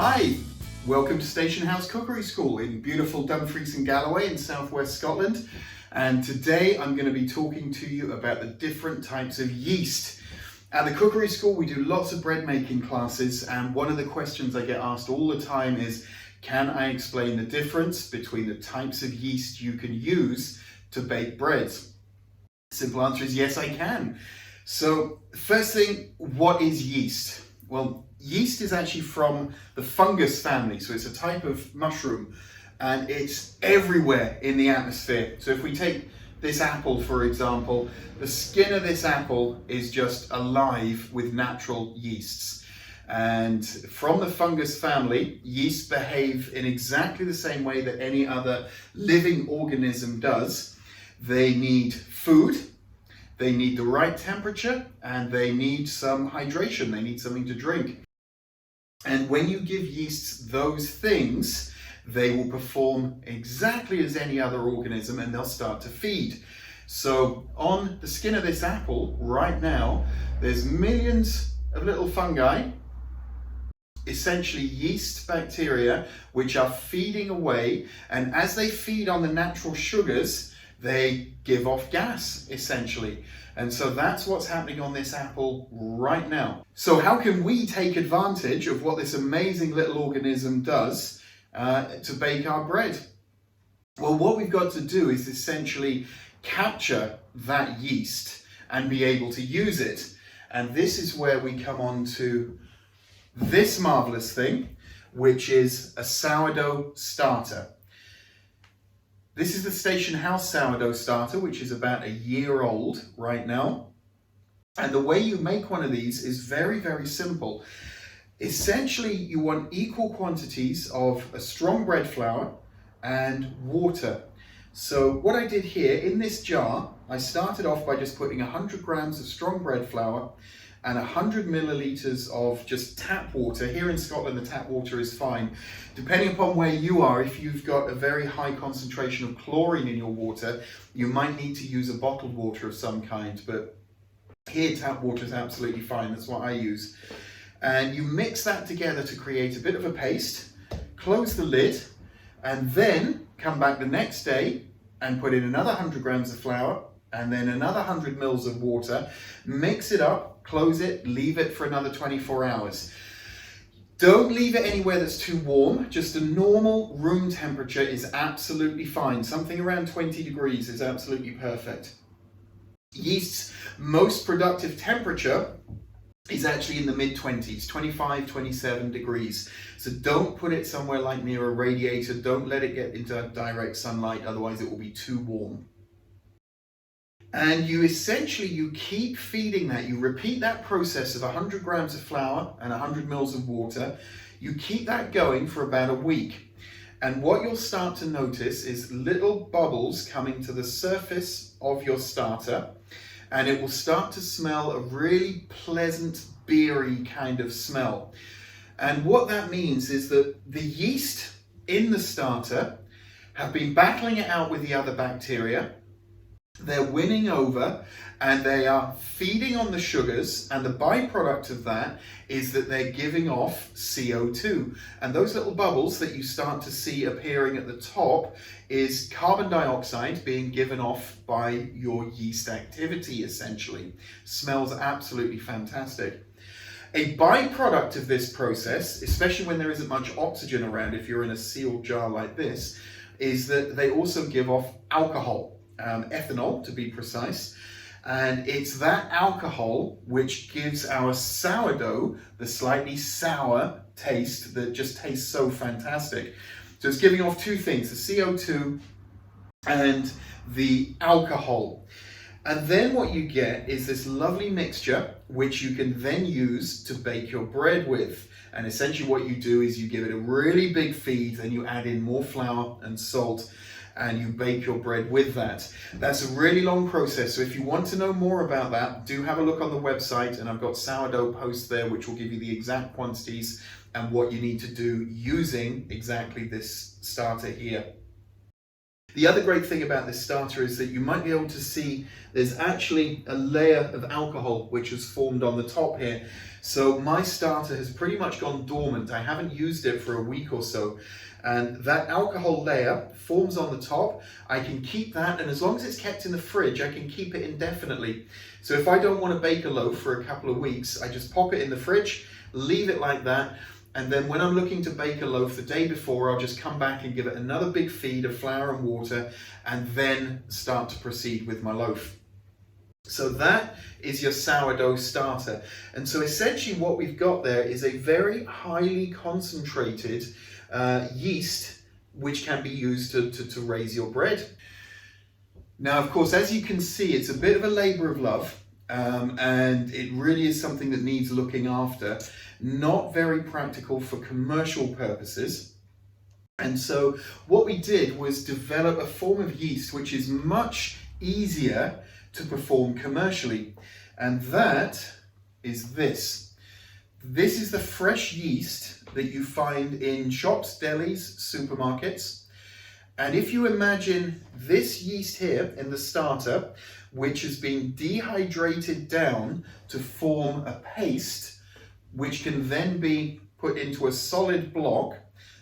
Hi, welcome to Station House Cookery School in beautiful Dumfries and Galloway in southwest Scotland. And today I'm going to be talking to you about the different types of yeast. At the cookery school we do lots of bread making classes, and one of the questions I get asked all the time is, can I explain the difference between the types of yeast you can use to bake breads? Simple answer is yes, I can. So first thing, what is yeast? Well, yeast is actually from the fungus family, so it's a type of mushroom and it's everywhere in the atmosphere. So if we take this apple, for example, the skin of this apple is just alive with natural yeasts. And from the fungus family, yeast behave in exactly the same way that any other living organism does. They need food, they need the right temperature, and they need some hydration. They need something to drink. And when you give yeasts those things, they will perform exactly as any other organism and they'll start to feed. So on the skin of this apple right now, there's millions of little fungi, essentially yeast bacteria, which are feeding away. And as they feed on the natural sugars, they give off gas, essentially. And so that's what's happening on this apple right now. So how can we take advantage of what this amazing little organism does to bake our bread? Well, what we've got to do is essentially capture that yeast and be able to use it. And this is where we come on to this marvelous thing, which is a sourdough starter. This is the Station House sourdough starter, which is about a year old right now. And the way you make one of these is very, very simple. Essentially, you want equal quantities of a strong bread flour and water. So what I did here in this jar, I started off by just putting 100 grams of strong bread flour and 100 milliliters of just tap water. Here in Scotland, the tap water is fine. Depending upon where you are, if you've got a very high concentration of chlorine in your water, you might need to use a bottled water of some kind, but here tap water is absolutely fine. That's what I use. And you mix that together to create a bit of a paste, close the lid, and then come back the next day and put in another 100 grams of flour and then another 100 mils of water, mix it up, close it, leave it for another 24 hours. Don't leave it anywhere that's too warm. Just a normal room temperature is absolutely fine. Something around 20 degrees is absolutely perfect. Yeast's most productive temperature is actually in the mid-20s, 25, 27 degrees. So don't put it somewhere like near a radiator. Don't let it get into direct sunlight, otherwise it will be too warm. And you keep feeding that. You repeat that process of 100 grams of flour and 100 mils of water. You keep that going for about a week. And what you'll start to notice is little bubbles coming to the surface of your starter, and it will start to smell a really pleasant, beery kind of smell. And what that means is that the yeast in the starter have been battling it out with the other bacteria. They're winning over and they are feeding on the sugars, and the byproduct of that is that they're giving off CO2. And those little bubbles that you start to see appearing at the top is carbon dioxide being given off by your yeast activity, essentially. Smells absolutely fantastic. A byproduct of this process, especially when there isn't much oxygen around, if you're in a sealed jar like this, is that they also give off alcohol. Ethanol to be precise, and it's that alcohol which gives our sourdough the slightly sour taste that just tastes so fantastic. So it's giving off two things, the CO2 and the alcohol. And then what you get is this lovely mixture which you can then use to bake your bread with. And essentially what you do is you give it a really big feed and you add in more flour and salt, and you bake your bread with that. That's a really long process, so if you want to know more about that, do have a look on the website, and I've got sourdough posts there which will give you the exact quantities and what you need to do using exactly this starter here. The other great thing about this starter is that you might be able to see there's actually a layer of alcohol which has formed on the top here. So my starter has pretty much gone dormant. I haven't used it for a week or so. And that alcohol layer forms on the top. I can keep that, and as long as it's kept in the fridge, I can keep it indefinitely. So if I don't want to bake a loaf for a couple of weeks, I just pop it in the fridge, leave it like that, and then when I'm looking to bake a loaf the day before, I'll just come back and give it another big feed of flour and water, and then start to proceed with my loaf. So that is your sourdough starter. And so essentially what we've got there is a very highly concentrated yeast which can be used to raise your bread. Now, of course, as you can see, it's a bit of a labor of love, and it really is something that needs looking after. Not very practical for commercial purposes. And so what we did was develop a form of yeast which is much easier to perform commercially, and that is this. This is the fresh yeast that you find in shops, delis, supermarkets. And if you imagine this yeast here in the starter, which has been dehydrated down to form a paste, which can then be put into a solid block,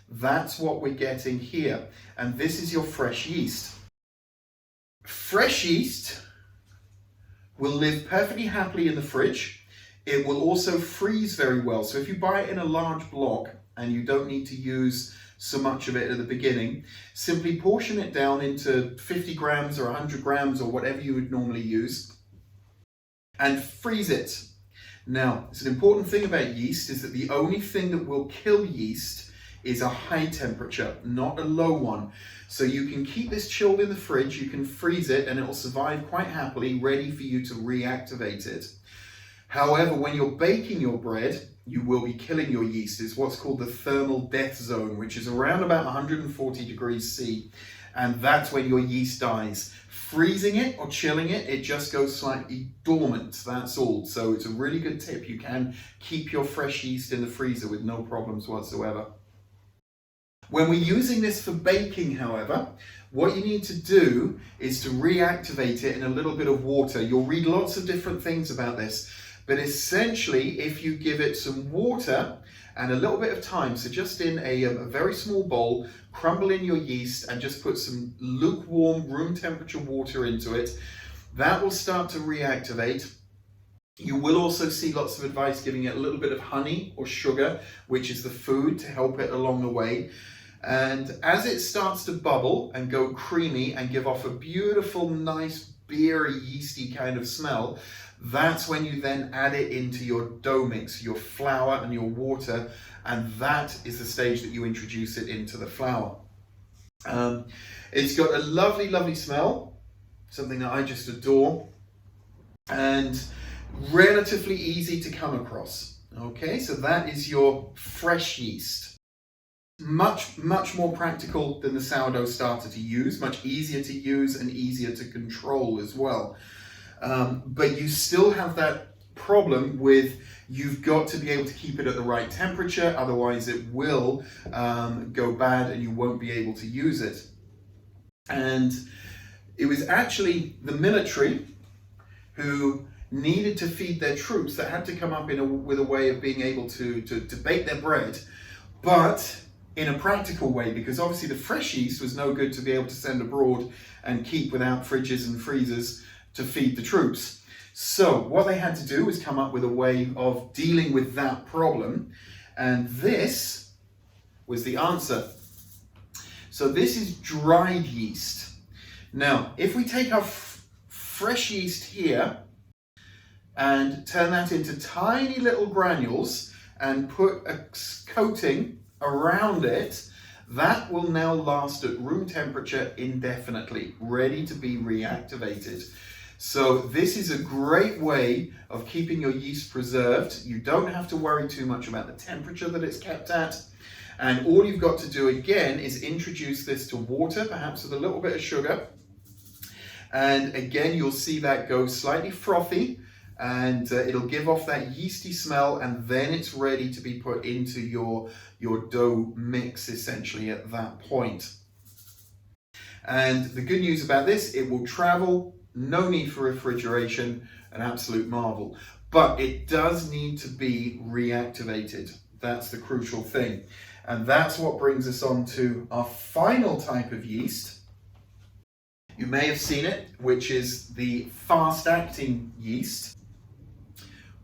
that's what we're getting here. And this is your fresh yeast. Fresh yeast will live perfectly happily in the fridge. It will also freeze very well. So if you buy it in a large block and you don't need to use so much of it at the beginning, simply portion it down into 50 grams or 100 grams or whatever you would normally use and freeze it. Now, it's an important thing about yeast is that the only thing that will kill yeast is a high temperature, not a low one. So you can keep this chilled in the fridge, you can freeze it, and it will survive quite happily, ready for you to reactivate it. However, when you're baking your bread, you will be killing your yeast. It's what's called the thermal death zone, which is around about 140 degrees C. And that's when your yeast dies. Freezing it or chilling it, it just goes slightly dormant, that's all. So it's a really good tip. You can keep your fresh yeast in the freezer with no problems whatsoever. When we're using this for baking, however, what you need to do is to reactivate it in a little bit of water. You'll read lots of different things about this, but essentially if you give it some water and a little bit of time, so just in a very small bowl, crumble in your yeast and just put some lukewarm room temperature water into it, that will start to reactivate. You will also see lots of advice giving it a little bit of honey or sugar, which is the food, to help it along the way. And as it starts to bubble and go creamy and give off a beautiful, nice, beery, yeasty kind of smell, that's when you then add it into your dough mix, your flour and your water, and that is the stage that you introduce it into the flour. It's got a lovely, lovely smell, something that I just adore, and relatively easy to come across. Okay, so that is your fresh yeast. Much more practical than the sourdough starter to use, much easier to use and easier to control as well. But you still have that problem with you've got to be able to keep it at the right temperature, otherwise it will go bad and you won't be able to use it. And it was actually the military who needed to feed their troops that had to come up with a way of being able to bake their bread, but in a practical way, because obviously the fresh yeast was no good to be able to send abroad and keep without fridges and freezers to feed the troops. So what they had to do was come up with a way of dealing with that problem, and this was the answer. So this is dried yeast. Now, if we take our fresh yeast here and turn that into tiny little granules and put a coating around it, that will now last at room temperature indefinitely, ready to be reactivated. So this is a great way of keeping your yeast preserved. You don't have to worry too much about the temperature that it's kept at. And all you've got to do again is introduce this to water, perhaps with a little bit of sugar. And again, you'll see that go slightly frothy, and it'll give off that yeasty smell, and then it's ready to be put into your dough mix essentially at that point. And the good news about this, it will travel, no need for refrigeration, an absolute marvel. But it does need to be reactivated. That's the crucial thing. And that's what brings us on to our final type of yeast. You may have seen it, which is the fast-acting yeast.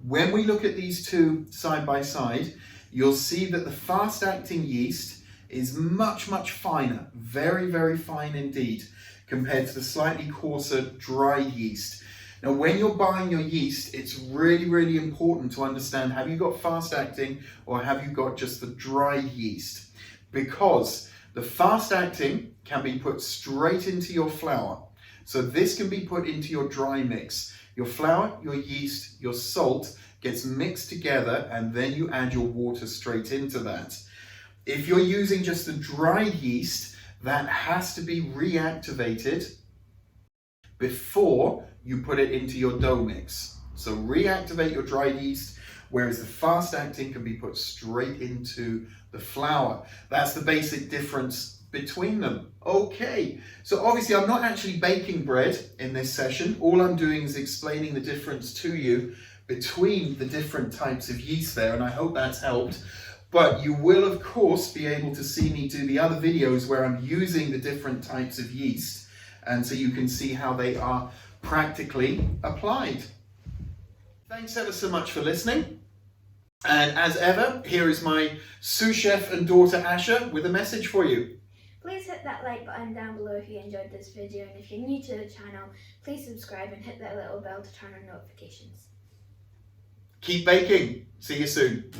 When we look at these two side by side, you'll see that the fast-acting yeast is much, much finer, very, very fine indeed, compared to the slightly coarser dry yeast. Now, when you're buying your yeast, it's really, really important to understand, have you got fast-acting or have you got just the dry yeast? Because the fast-acting can be put straight into your flour. So this can be put into your dry mix. Your flour, your yeast, your salt gets mixed together, and then you add your water straight into that. If you're using just the dry yeast, that has to be reactivated before you put it into your dough mix. So reactivate your dry yeast, whereas the fast acting can be put straight into the flour. That's the basic difference between them. Okay, so obviously I'm not actually baking bread in this session. All I'm doing is explaining the difference to you between the different types of yeast there, and I hope that's helped. But you will of course be able to see me do the other videos where I'm using the different types of yeast, and so you can see how they are practically applied. Thanks ever so much for listening. And as ever, here is my sous chef and daughter Asha with a message for you. Please hit that like button down below if you enjoyed this video, and if you're new to the channel, please subscribe and hit that little bell to turn on notifications. Keep baking. See you soon.